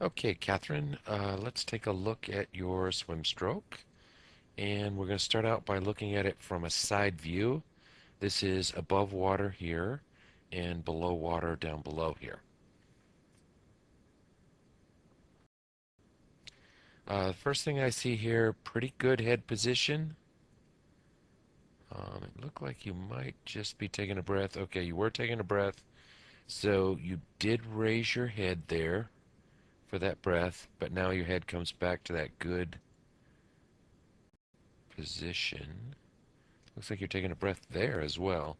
Okay, Catherine, let's take a look at your swim stroke. And we're going to start out by looking at it from a side view. This is above water here and below water down below here. First thing I see here, pretty good head position. It looked like you might just be taking a breath. Okay, you were taking a breath. So you did raise your head there for that breath, but now your head comes back to that good position. Looks like you're taking a breath there as well.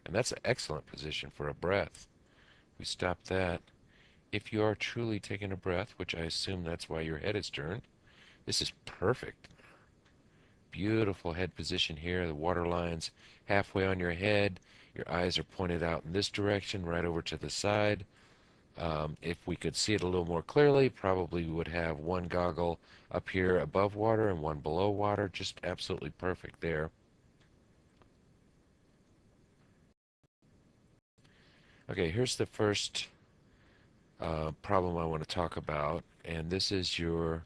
And that's an excellent position for a breath. We stop that. If you are truly taking a breath, which I assume that's why your head is turned, this is perfect. Beautiful head position here. The water line's halfway on your head. Your eyes are pointed out in this direction, right over to the side. If we could see it a little more clearly, probably we would have one goggle up here above water and one below water. Just absolutely perfect there. Okay, here's the first problem I want to talk about, and this is your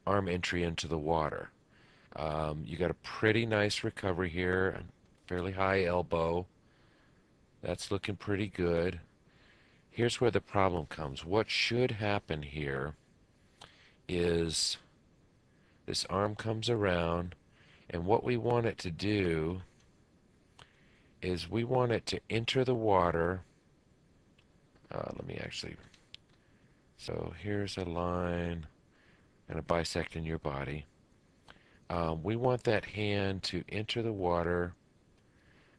arm entry into the water. You got a pretty nice recovery here, fairly high elbow. That's looking pretty good. Here's where the problem comes. What should happen here is this arm comes around, and what we want it to do is we want it to enter the water. Let me actually, so here's a line and a bisecting your body. We want that hand to enter the water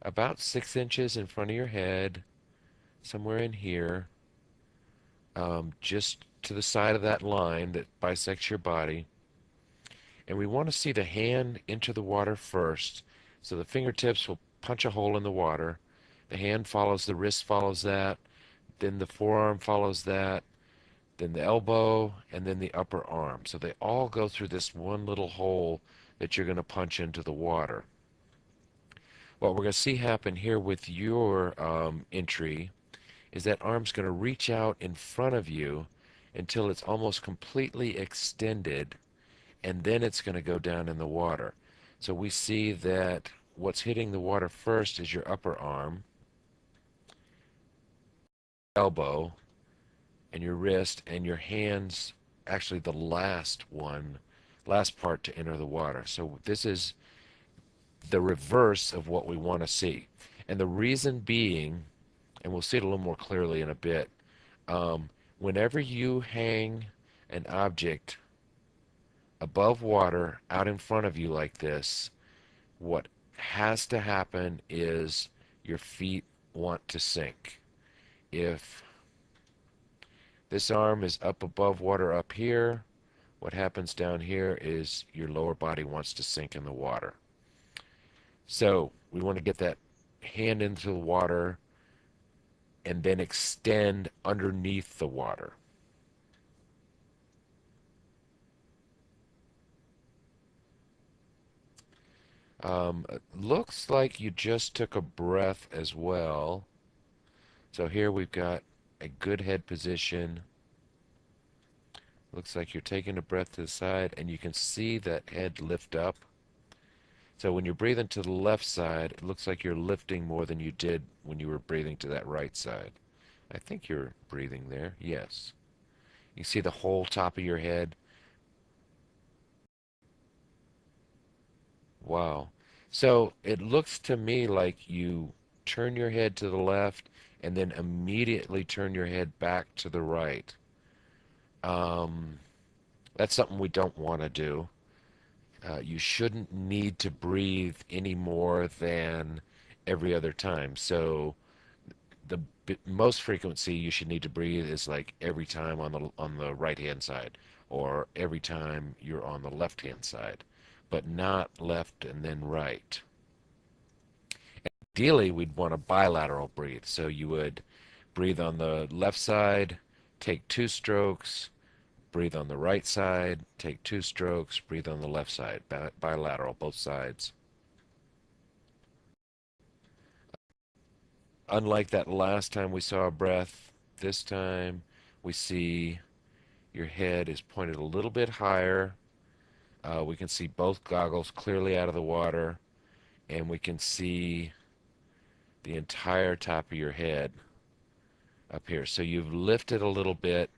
about 6 inches in front of your head, somewhere in here, just to the side of that line that bisects your body. And we want to see the hand enter the water first. So the fingertips will punch a hole in the water. The hand follows, the wrist follows that, then the forearm follows that, then the elbow, and then the upper arm. So they all go through this one little hole that you're going to punch into the water. What we're going to see happen here with your entry is that arm's going to reach out in front of you until it's almost completely extended, and then it's going to go down in the water. So we see that what's hitting the water first is your upper arm, elbow, and your wrist, and your hands actually the last part to enter the water. So this is the reverse of what we want to see. And the reason being, and we'll see it a little more clearly in a bit, whenever you hang an object above water out in front of you like this, what has to happen is your feet want to sink. If this arm is up above water up here, what happens down here is your lower body wants to sink in the water. So we want to get that hand into the water and then extend underneath the water. Looks like you just took a breath as well. So here we've got a good head position. Looks like you're taking a breath to the side, and you can see that head lift up. So when you're breathing to the left side, it looks like you're lifting more than you did when you were breathing to that right side. I think you're breathing there. Yes. You see the whole top of your head. Wow. So it looks to me like you turn your head to the left and then immediately turn your head back to the right. Um, that's something we don't want to do. You shouldn't need to breathe any more than every other time. So the most frequency you should need to breathe is like every time on the right hand side or every time you're on the left hand side, but not left and then right. Ideally, we'd want a bilateral breathe. So you would breathe on the left side, take 2 strokes, breathe on the right side, take 2 strokes, breathe on the left side, bilateral, both sides. Unlike that last time we saw a breath, this time we see Your head is pointed a little bit higher. We can see both goggles clearly out of the water, and we can see the entire top of your head up here. So you've lifted a little bit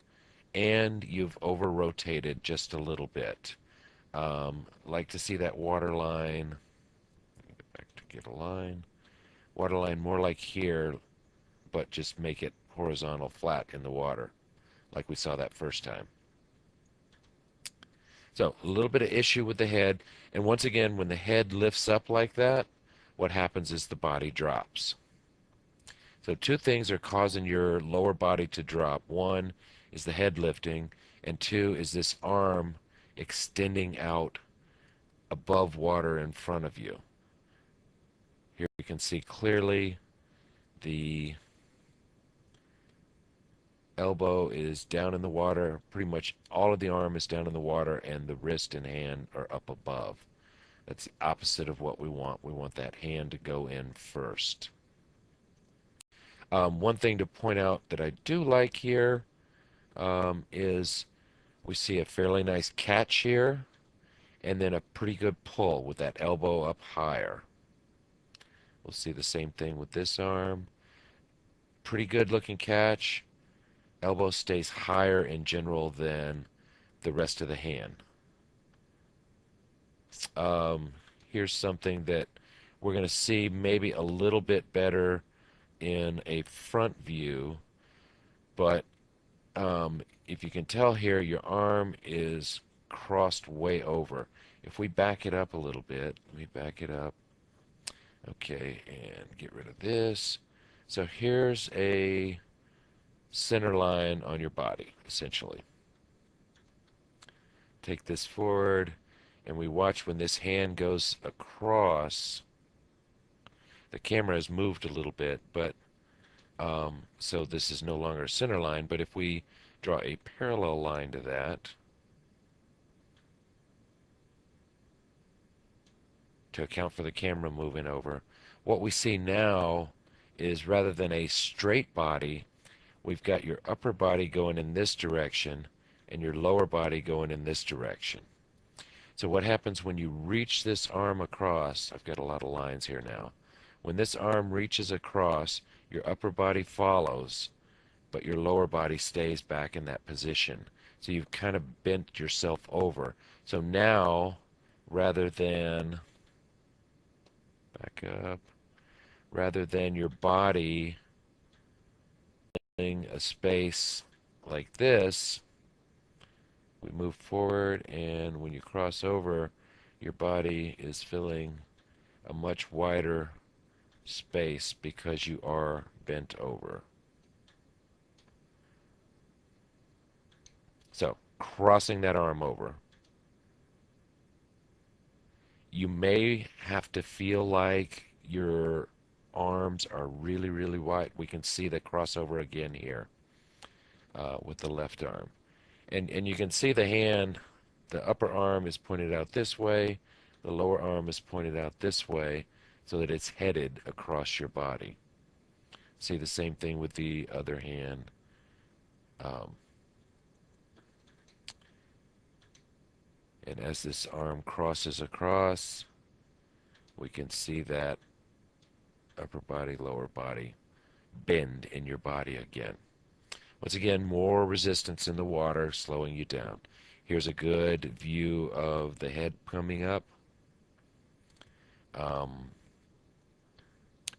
and you've over rotated just a little bit. Like to see that water line. Get back to get a line. Water line more like here, but just make it horizontal flat in the water, like we saw that first time. So a little bit of issue with the head. And once again, when the head lifts up like that, what happens is the body drops. So two things are causing your lower body to drop. One is the head lifting, and two is this arm extending out above water in front of you. Here you can see clearly the elbow is down in the water. Pretty much all of the arm is down in the water, and the wrist and hand are up above. That's the opposite of what we want. We want that hand to go in first. One thing to point out that I do like here is we see a fairly nice catch here, and then a pretty good pull with that elbow up higher. We'll see the same thing with this arm. Pretty good looking catch. Elbow stays higher in general than the rest of the hand. Um, Here's something that we're going to see maybe a little bit better in a front view, but if you can tell here, your arm is crossed way over. If we back it up a little bit, let me back it up. Okay, and get rid of this. So here's a center line on your body, essentially. Take this forward, and we watch when this hand goes across. The camera has moved a little bit, but so this is no longer a center line. But if we draw a parallel line to that, to account for the camera moving over, what we see now is rather than a straight body, we've got your upper body going in this direction and your lower body going in this direction. So what happens when you reach this arm across, I've got a lot of lines here now, when this arm reaches across, your upper body follows, but your lower body stays back in that position. So you've kind of bent yourself over. So now, rather than, back up, rather than your body filling a space like this, we move forward, and when you cross over, your body is filling a much wider space because you are bent over. So, crossing that arm over. You may have to feel like your arms are really, really wide. We can see the crossover again here with the left arm. And you can see the hand, the upper arm is pointed out this way, the lower arm is pointed out this way, so that it's headed across your body. See the same thing with the other hand. Um, and as this arm crosses across, we can see that upper body, lower body bend in your body again. Once again, more resistance in the water, slowing you down. Here's a good view of the head coming up. Um,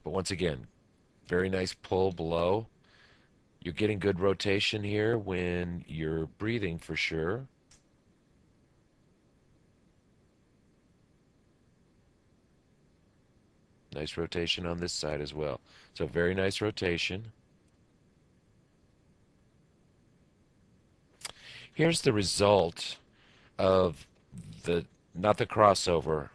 but once again, very nice pull below. You're getting good rotation here when you're breathing for sure. Nice rotation on this side as well. So very nice rotation. Here's the result of the, not the crossover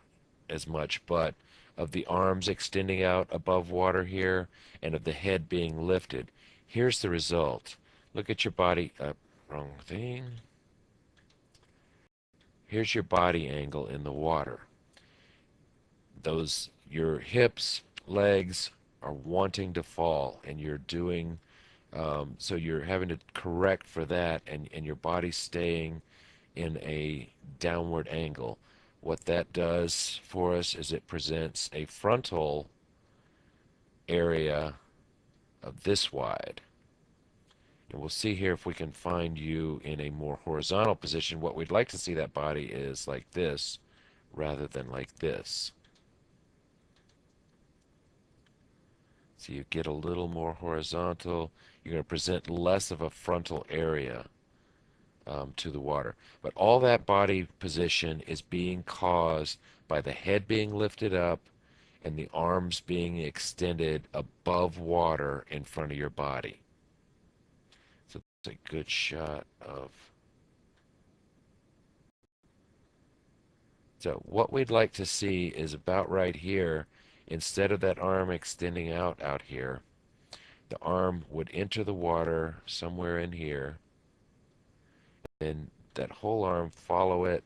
as much, but of the arms extending out above water here and of the head being lifted. Here's the result. Look at your body. Wrong thing. Here's your body angle in the water. Your hips, legs are wanting to fall, and you're doing So you're having to correct for that, and your body's staying in a downward angle. What that does for us is it presents a frontal area of this wide. And we'll see here if we can find you in a more horizontal position. What we'd like to see that body is like this rather than like this. So you get a little more horizontal. You're going to present less of a frontal area to the water. But all that body position is being caused by the head being lifted up and the arms being extended above water in front of your body. So it's a good shot of. So what we'd like to see is about right here. Instead of that arm extending out here, the arm would enter the water somewhere in here, and that whole arm follow it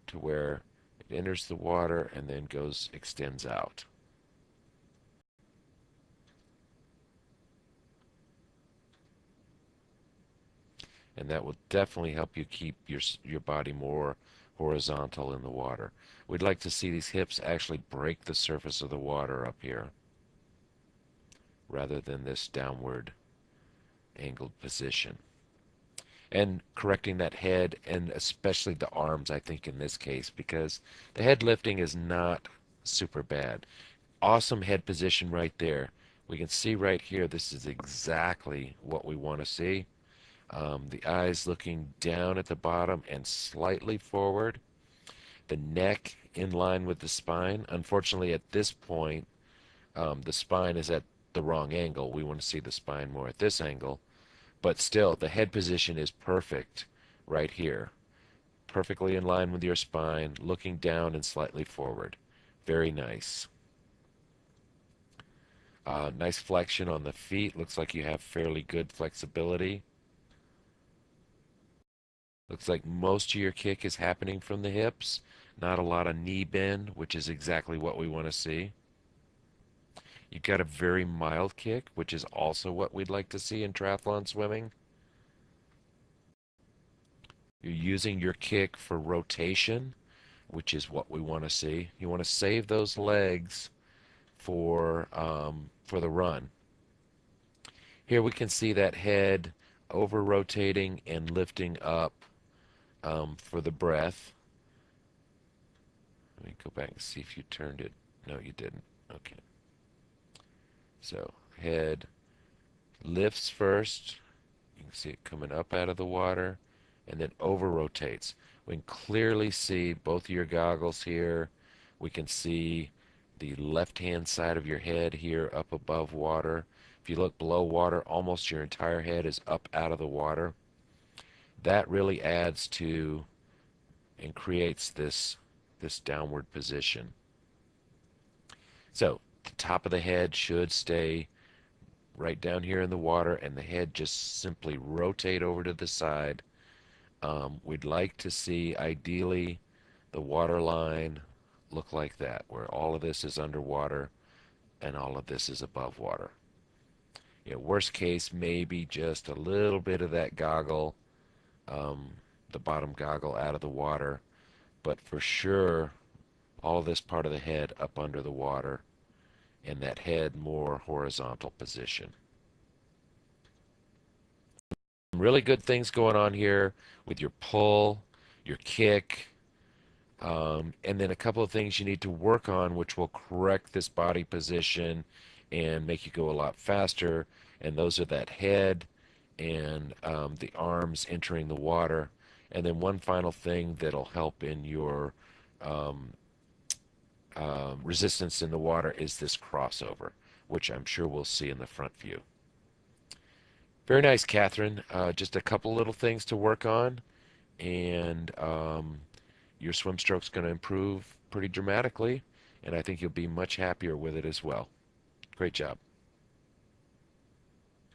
to where it enters the water and then extends out. And that will definitely help you keep your body more horizontal in the water. We'd like to see these hips actually break the surface of the water up here rather than this downward angled position. And correcting that head and especially the arms, I think, in this case, because the head lifting is not super bad. Awesome head position right there. We can see right here, this is exactly what we want to see. The eyes looking down at the bottom and slightly forward. The neck in line with the spine. Unfortunately, at this point, the spine is at the wrong angle. We want to see the spine more at this angle. But still, the head position is perfect right here. Perfectly in line with your spine, looking down and slightly forward. Very nice. Nice flexion on the feet. Looks like you have fairly good flexibility. Looks like most of your kick is happening from the hips. Not a lot of knee bend, which is exactly what we want to see. You've got a very mild kick, which is also what we'd like to see in triathlon swimming. You're using your kick for rotation, which is what we want to see. You want to save those legs for the run. Here we can see that head over rotating and lifting up for the breath. Let me go back and see if you turned it. No, you didn't. Okay. So head lifts first. You can see it coming up out of the water and then over rotates. We can clearly see both of your goggles here. We can see the left-hand side of your head here up above water. If you look below water, almost your entire head is up out of the water. That really adds to and creates this downward position. So the top of the head should stay right down here in the water, and the head just simply rotate over to the side. We'd like to see, ideally, the water line look like that, where all of this is underwater and all of this is above water. You know, worst case, maybe just a little bit of that goggle, the bottom goggle out of the water, but for sure, all of this part of the head up under the water and that head more horizontal position. Really good things going on here with your pull, your kick, and then a couple of things you need to work on which will correct this body position and make you go a lot faster. And those are that head and the arms entering the water. And then one final thing that'll help in your um, resistance in the water is this crossover, which I'm sure we'll see in the front view. Very nice, Kathryn. Just a couple little things to work on, and your swim stroke's going to improve pretty dramatically, and I think you'll be much happier with it as well. Great job.